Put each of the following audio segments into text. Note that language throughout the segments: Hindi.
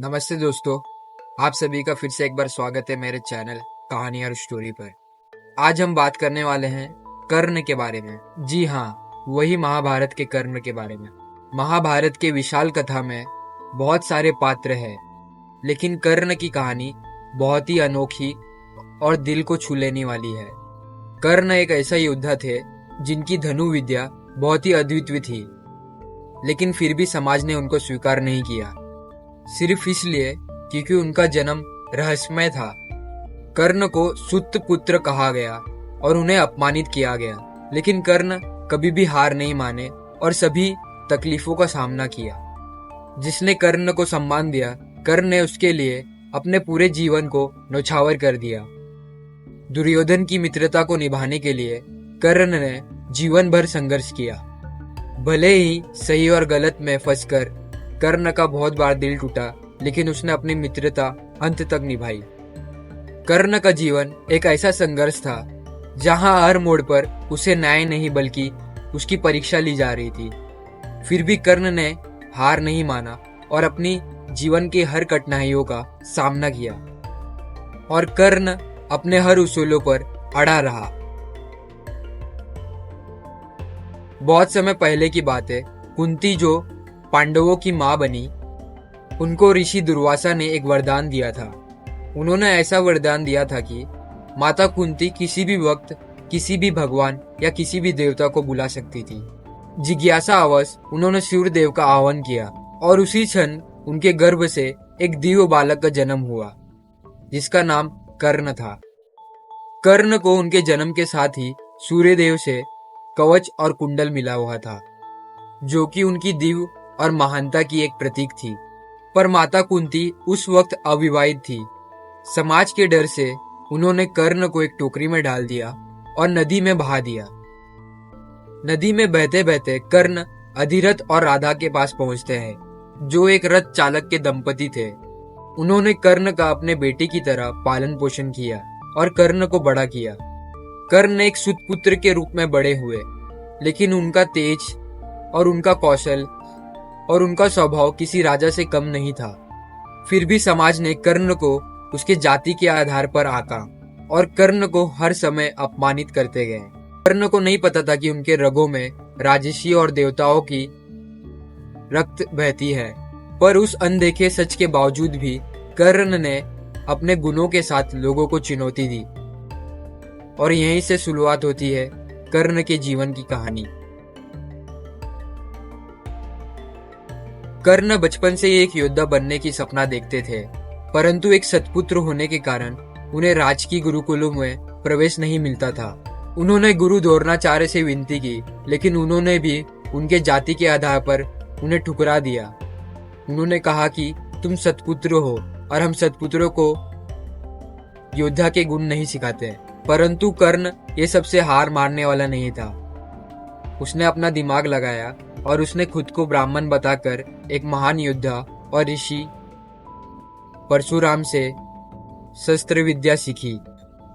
नमस्ते दोस्तों, आप सभी का फिर से एक बार स्वागत है मेरे चैनल कहानी और स्टोरी पर। आज हम बात करने वाले हैं कर्ण के बारे में। जी हाँ, वही महाभारत के कर्ण के बारे में। महाभारत के विशाल कथा में बहुत सारे पात्र हैं, लेकिन कर्ण की कहानी बहुत ही अनोखी और दिल को छू लेने वाली है। कर्ण एक ऐसा योद्धा थे जिनकी धनु विद्या बहुत ही अद्वितीय थी, लेकिन फिर भी समाज ने उनको स्वीकार नहीं किया, सिर्फ इसलिए क्योंकि उनका जन्म रहस्यमय था। कर्ण को सुत पुत्र कहा गया और उन्हें अपमानित किया गया, लेकिन कर्ण कभी भी हार नहीं माने और सभी तकलीफों का सामना किया। जिसने कर्ण को सम्मान दिया, कर्ण ने उसके लिए अपने पूरे जीवन को न्यौछावर कर दिया। दुर्योधन की मित्रता को निभाने के लिए कर्ण ने जीवन भर संघर्ष किया। भले ही सही और गलत में फंसकर कर्ण का बहुत बार दिल टूटा, लेकिन उसने अपनी मित्रता अंत तक निभाई। कर्ण का जीवन एक ऐसा संघर्ष था जहां हर मोड़ पर उसे न्याय नहीं बल्कि उसकी परीक्षा ली जा रही थी। फिर भी कर्ण ने हार नहीं माना और अपनी जीवन की हर कठिनाइयों का सामना किया, और कर्ण अपने हर उसूलों पर अड़ा रहा। बहुत समय पहले की बात है। कुंती जो पांडवों की मां बनी, उनको ऋषि दुर्वासा ने एक वरदान दिया था। उन्होंने ऐसा वरदान दिया था कि माता कुंती किसी भी वक्त किसी भी भगवान या किसी भी देवता को बुला सकती थी। जिज्ञासा अवश उन्होंने सूर्यदेव का आह्वान किया और उसी क्षण उनके गर्भ से एक दिव्य बालक का जन्म हुआ, जिसका नाम कर्ण था। कर्ण को उनके जन्म के साथ ही सूर्यदेव से कवच और कुंडल मिला हुआ था, जो कि उनकी दिव्य और महानता की एक प्रतीक थी। पर माता कुंती उस वक्त अविवाहित थी। समाज के डर से उन्होंने कर्ण को एक टोकरी में डाल दिया और नदी में बहा दिया। नदी में बहते बहते कर्ण अधिरथ और राधा के पास पहुंचते हैं, जो एक रथ चालक के दंपति थे। उन्होंने कर्ण का अपने बेटे की तरह पालन पोषण किया और कर्ण को बड़ा किया। कर्ण एक सुतपुत्र के रूप में बड़े हुए, लेकिन उनका तेज और उनका कौशल और उनका स्वभाव किसी राजा से कम नहीं था। फिर भी समाज ने कर्ण को उसके जाति के आधार पर आंका और कर्ण को हर समय अपमानित करते गए। कर्ण को नहीं पता था कि उनके रगों में राजसी और देवताओं की रक्त बहती है, पर उस अनदेखे सच के बावजूद भी कर्ण ने अपने गुणों के साथ लोगों को चुनौती दी। और यहीं से शुरुआत होती है कर्ण के जीवन की कहानी। कर्ण बचपन से ही एक योद्धा बनने की सपना देखते थे, परंतु एक सत्पुत्र होने के कारण उन्हें राजकीय गुरुकुलों में प्रवेश नहीं मिलता था। उन्होंने गुरु द्रोणाचार्य से विनती की, लेकिन उन्होंने भी उनके जाति के आधार पर उन्हें ठुकरा दिया। उन्होंने कहा कि तुम सत्पुत्र हो और हम सत्पुत्रों को योद्धा के गुण नहीं सिखाते। परंतु कर्ण ये सबसे हार मारने वाला नहीं था। उसने अपना दिमाग लगाया और उसने खुद को ब्राह्मण बताकर एक महान योद्धा और ऋषि परशुराम से शस्त्र विद्या सीखी।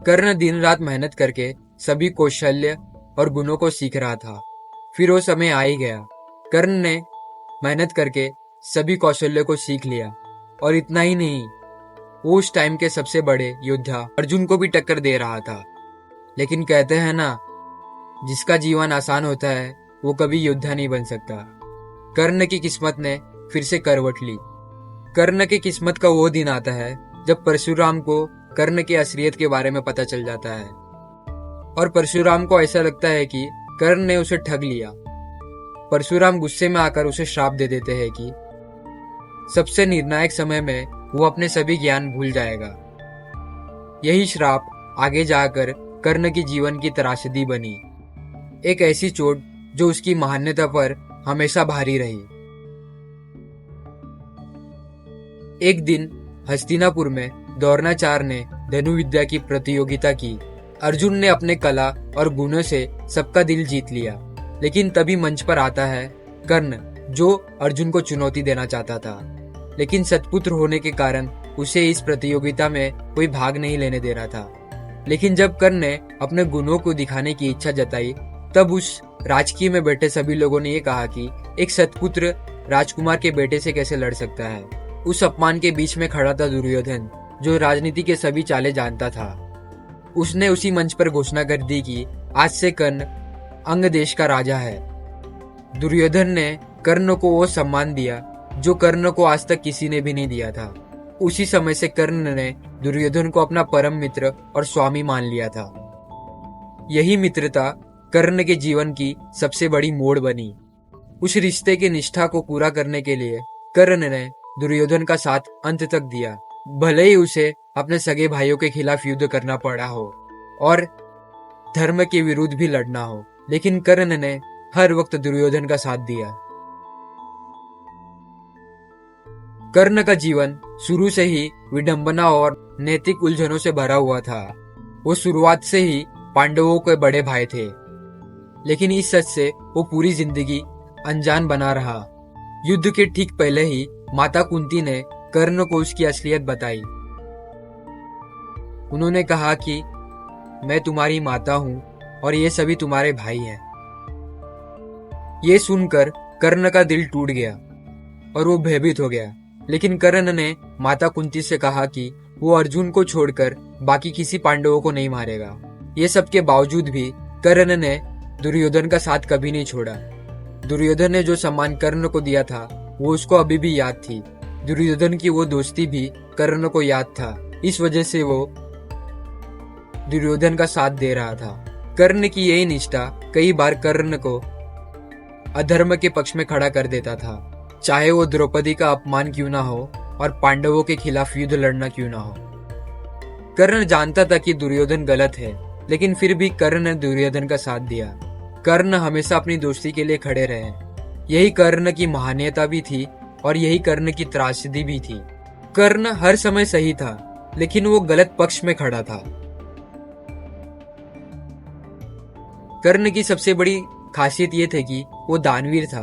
कर्ण दिन रात मेहनत करके सभी कौशल्य और गुणों को सीख रहा था। फिर वो समय आ ही गया। कर्ण ने मेहनत करके सभी कौशल्य को सीख लिया, और इतना ही नहीं, वो उस टाइम के सबसे बड़े योद्धा अर्जुन को भी टक्कर दे रहा था। लेकिन कहते हैं ना, जिसका जीवन आसान होता है वो कभी योद्धा नहीं बन सकता। कर्ण की किस्मत ने फिर से करवट ली। कर्ण की किस्मत का वो दिन आता है जब परशुराम को कर्ण की असलियत के बारे में पता चल जाता है, और परशुराम को ऐसा लगता है कि कर्ण ने उसे ठग लिया। परशुराम गुस्से में आकर उसे श्राप दे देते हैं कि सबसे निर्णायक समय में वो अपने सभी ज्ञान भूल जाएगा। यही श्राप आगे जाकर कर्ण की जीवन की त्रासदी बनी, एक ऐसी चोट जो उसकी महानता पर हमेशा भारी रही। एक दिन हस्तिनापुर में द्रोणाचार्य ने धनुर्विद्या की प्रतियोगिता की। अर्जुन ने अपने कला और गुणों से सबका दिल जीत लिया, लेकिन तभी मंच पर आता है कर्ण, जो अर्जुन को चुनौती देना चाहता था, लेकिन सत्पुत्र होने के कारण उसे इस प्रतियोगिता में कोई भाग नहीं लेने दे रहा था। लेकिन जब कर्ण ने अपने गुणों को दिखाने की इच्छा जताई, तब उस राजकीय में बैठे सभी लोगों ने ये कहा कि एक सत्पुत्र राजकुमार के बेटे से कैसे लड़ सकता है। उस अपमान के बीच में खड़ा था दुर्योधन, जो राजनीति के सभी चाले जानता था। उसने उसी मंच पर घोषणा कर दी कि आज से कर्ण अंग देश का राजा है। दुर्योधन ने कर्ण को वो सम्मान दिया जो कर्ण को आज तक किसी ने भी नहीं दिया था। उसी समय से कर्ण ने दुर्योधन को अपना परम मित्र और स्वामी मान लिया था। यही मित्रता कर्ण के जीवन की सबसे बड़ी मोड़ बनी। उस रिश्ते की निष्ठा को पूरा करने के लिए कर्ण ने दुर्योधन का साथ अंत तक दिया, भले ही उसे अपने सगे भाइयों के खिलाफ युद्ध करना पड़ा हो और धर्म के विरुद्ध भी लड़ना हो, लेकिन कर्ण ने हर वक्त दुर्योधन का साथ दिया। कर्ण का जीवन शुरू से ही विडंबना और नैतिक उलझनों से भरा हुआ था। वो शुरुआत से ही पांडवों के बड़े भाई थे, लेकिन इस सच से वो पूरी जिंदगी अनजान बना रहा। युद्ध के ठीक पहले ही माता कुंती ने कर्ण को उसकी असलियत बताई। उन्होंने कहा कि मैं तुम्हारी माता हूं और ये सभी तुम्हारे भाई हैं। ये सुनकर कर्ण का दिल टूट गया और वो भयभीत हो गया, लेकिन कर्ण ने माता कुंती से कहा कि वो अर्जुन को छोड़कर बाकी किसी पांडवों को नहीं मारेगा। ये सब के बावजूद भी कर्ण ने दुर्योधन का साथ कभी नहीं छोड़ा। दुर्योधन ने जो सम्मान कर्ण को दिया था वो उसको अभी भी याद थी। दुर्योधन की वो दोस्ती भी कर्ण को याद था। इस वजह से वो दुर्योधन का साथ दे रहा था। कर्ण की यही निष्ठा कई बार कर्ण को अधर्म के पक्ष में खड़ा कर देता था, चाहे वो द्रौपदी का अपमान क्यों ना हो और पांडवों के खिलाफ युद्ध लड़ना क्यों ना हो। कर्ण जानता था कि दुर्योधन गलत है, लेकिन फिर भी कर्ण ने दुर्योधन का साथ दिया। कर्ण हमेशा अपनी दोस्ती के लिए खड़े रहे। यही कर्ण की महानीयता भी थी और यही कर्ण की त्रासदी भी थी। कर्ण हर समय सही था, लेकिन वो गलत पक्ष में खड़ा था। कर्ण की सबसे बड़ी खासियत ये थी कि वो दानवीर था।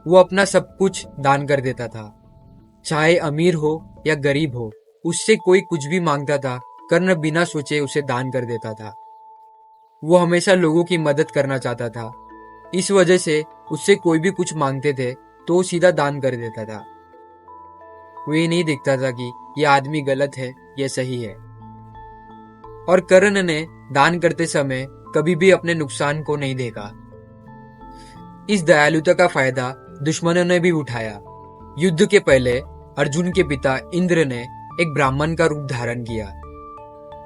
वो अपना सब कुछ दान कर देता था, चाहे अमीर हो या गरीब हो। उससे कोई कुछ भी मांगता था, कर्ण बिना सोचे उसे दान कर देता था। वो हमेशा लोगों की मदद करना चाहता था। इस वजह से उससे कोई भी कुछ मांगते थे तो वो सीधा दान कर देता था। वो ये नहीं देखता था कि ये आदमी गलत है या सही है। और कर्ण ने दान करते समय कभी भी अपने नुकसान को नहीं देखा। इस दयालुता का फायदा दुश्मनों ने भी उठाया। युद्ध के पहले अर्जुन के पिता इंद्र ने एक ब्राह्मण का रूप धारण किया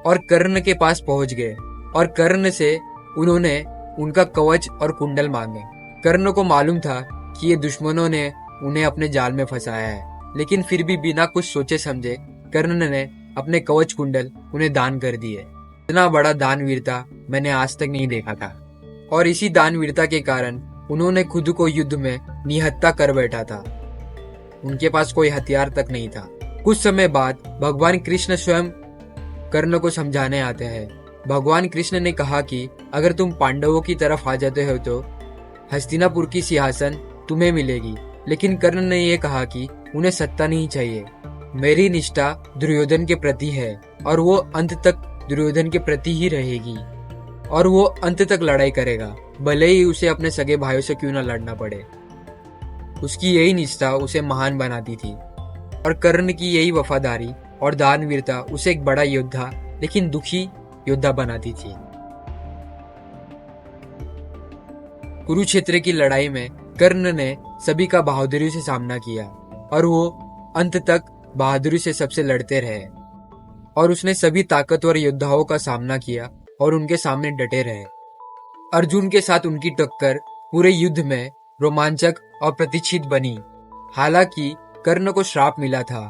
और कर्ण के पास पहुंच गए और कर्ण से उन्होंने उनका कवच और कुंडल मांगे। कर्ण को मालूम था कि ये दुश्मनों ने उन्हें अपने जाल में फंसाया है, लेकिन फिर भी बिना कुछ सोचे समझे कर्ण ने अपने कवच कुंडल उन्हें दान कर दिए। इतना बड़ा दानवीरता मैंने आज तक नहीं देखा था, और इसी दानवीरता के कारण उन्होंने खुद को युद्ध में निहत्था कर बैठा था। उनके पास कोई हथियार तक नहीं था। कुछ समय बाद भगवान कृष्ण स्वयं कर्ण को समझाने आते हैं। भगवान कृष्ण ने कहा कि अगर तुम पांडवों की तरफ आ जाते हो तो हस्तिनापुर की सिंहासन तुम्हें मिलेगी, लेकिन कर्ण ने यह कहा कि उन्हें सत्ता नहीं चाहिए। मेरी निष्ठा दुर्योधन के प्रति है और वो अंत तक दुर्योधन के प्रति ही रहेगी, और वो अंत तक लड़ाई करेगा, भले ही उसे अपने सगे भाइयों से क्यों न लड़ना पड़े। उसकी यही निष्ठा उसे महान बनाती थी, और कर्ण की यही वफादारी और दानवीरता उसे एक बड़ा योद्धा लेकिन दुखी योद्धा बनाती थी। कुरुक्षेत्र की लड़ाई में कर्ण ने सभी का बहादुरी से सामना किया और वो अंत तक बहादुरी से सबसे लड़ते रहे, और उसने सभी ताकतवर योद्धाओं का सामना किया और उनके सामने डटे रहे। अर्जुन के साथ उनकी टक्कर पूरे युद्ध में रोमांचक और प्रतीक्षित बनी। हालांकि कर्ण को श्राप मिला था,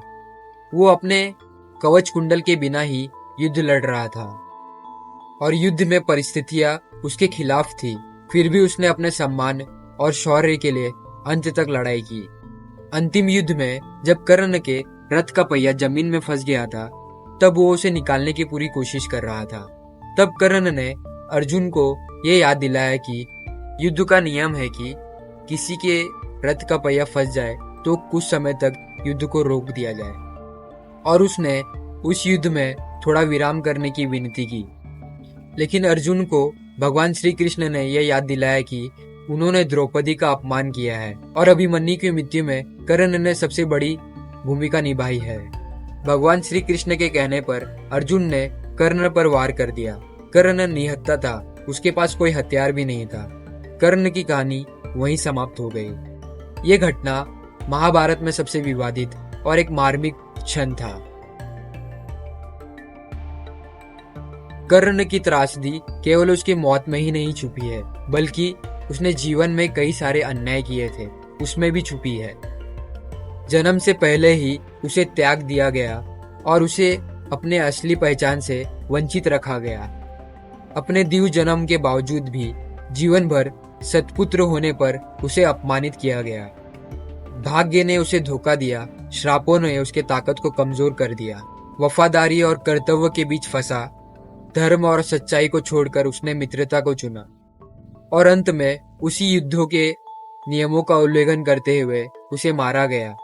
वो अपने कवच कुंडल के बिना ही युद्ध लड़ रहा था और युद्ध में परिस्थितियां उसके खिलाफ थी, फिर भी उसने अपने सम्मान और शौर्य के लिए अंत तक लड़ाई की। अंतिम युद्ध में जब कर्ण के रथ का पहिया जमीन में फंस गया था, तब वो उसे निकालने की पूरी कोशिश कर रहा था। तब कर्ण ने अर्जुन को यह याद दिलाया कि युद्ध का नियम है कि किसी के रथ का पहिया फंस जाए तो कुछ समय तक युद्ध को रोक दिया जाए, और उसने उस युद्ध में थोड़ा विराम करने की विनती की। लेकिन अर्जुन को भगवान श्री कृष्ण ने यह याद दिलाया कि उन्होंने द्रौपदी का अपमान किया है और अभिमन्यु की मृत्यु में कर्ण ने सबसे बड़ी भूमिका निभाई है। भगवान श्री कृष्ण के कहने पर अर्जुन ने कर्ण पर वार कर दिया। कर्ण निहत्था था, उसके पास कोई हथियार भी नहीं था। कर्ण की कहानी वहीं समाप्त हो गई। ये घटना महाभारत में सबसे विवादित और एक मार्मिक क्षण था। कर्ण की त्रासदी केवल उसकी मौत में ही नहीं छुपी है, बल्कि उसने जीवन में कई सारे अन्याय किए थे, उसमें भी छुपी है। जन्म से पहले ही उसे त्याग दिया गया और उसे अपने असली पहचान से वंचित रखा गया। अपने दिव्य जन्म के बावजूद भी जीवन भर सत्पुत्र होने पर उसे अपमानित किया गया। भाग्य ने उसे धोखा दिया, श्रापों ने उसके ताकत को कमजोर कर दिया। वफादारी और कर्तव्य के बीच फंसा, धर्म और सच्चाई को छोड़कर उसने मित्रता को चुना और अंत में उसी युद्धों के नियमों का उल्लंघन करते हुए उसे मारा गया।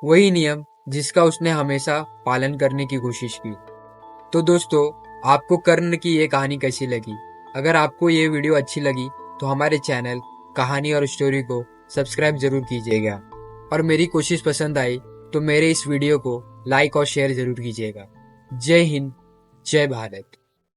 वही नियम जिसका उसने हमेशा पालन करने की कोशिश की। तो दोस्तों, आपको कर्ण की ये कहानी कैसी लगी? अगर आपको ये वीडियो अच्छी लगी तो हमारे चैनल कहानी और स्टोरी को सब्सक्राइब जरूर कीजिएगा और मेरी कोशिश पसंद आई तो मेरे इस वीडियो को लाइक और शेयर जरूर कीजिएगा। जय हिंद, जय भारत।